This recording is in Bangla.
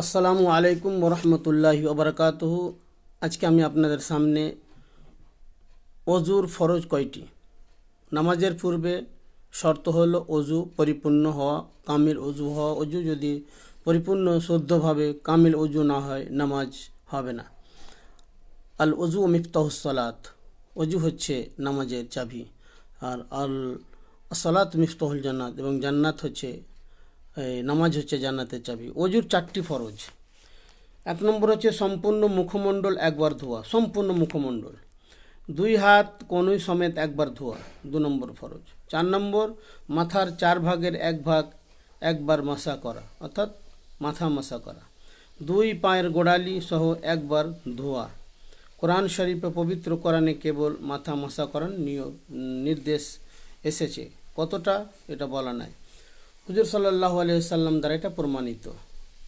আসসালামু আলাইকুম ওরহমতুল্লাহি ওবরাকাতুহু। আজকে আমি আপনাদের সামনে অজুর ফরজ কয়টি। নামাজের পূর্বে শর্ত হলো অজু পরিপূর্ণ হওয়া, কামিল অজু হওয়া। অজু যদি পরিপূর্ণ শুদ্ধভাবে কামিল অজু না হয় নামাজ হবে না। আল অজু মিফতাহুস সালাত, অজু হচ্ছে নামাজের চাবি। আর আল সালাত মিফতাহুল জান্নাত, এবং জান্নাত হচ্ছে নামাজ হচ্ছে জান্নাতের চাবি। অজুর 4টি ফরজ। 1 নম্বর হচ্ছে সম্পূর্ণ মুখমণ্ডল একবার ধোয়া, সম্পূর্ণ মুখমণ্ডল। 2 হাত কনুই সমেত একবার ধোয়া, 2 নম্বর ফরজ। 4 নম্বর মাথার 4 ভাগের 1 ভাগ একবার মাসা করা, অর্থাৎ মাথা মাসা করা। 2 পায়ের গোড়ালি সহ একবার ধোয়া। কোরআন শরীফে পবিত্র কোরআনে কেবল মাথা মাসা করার নির্দেশ এসেছে, কতটা এটা বলা নাই। হুজুর সাল্লাল্লাহু আলাইহি সাল্লাম দ্বারা এটা প্রমাণিত।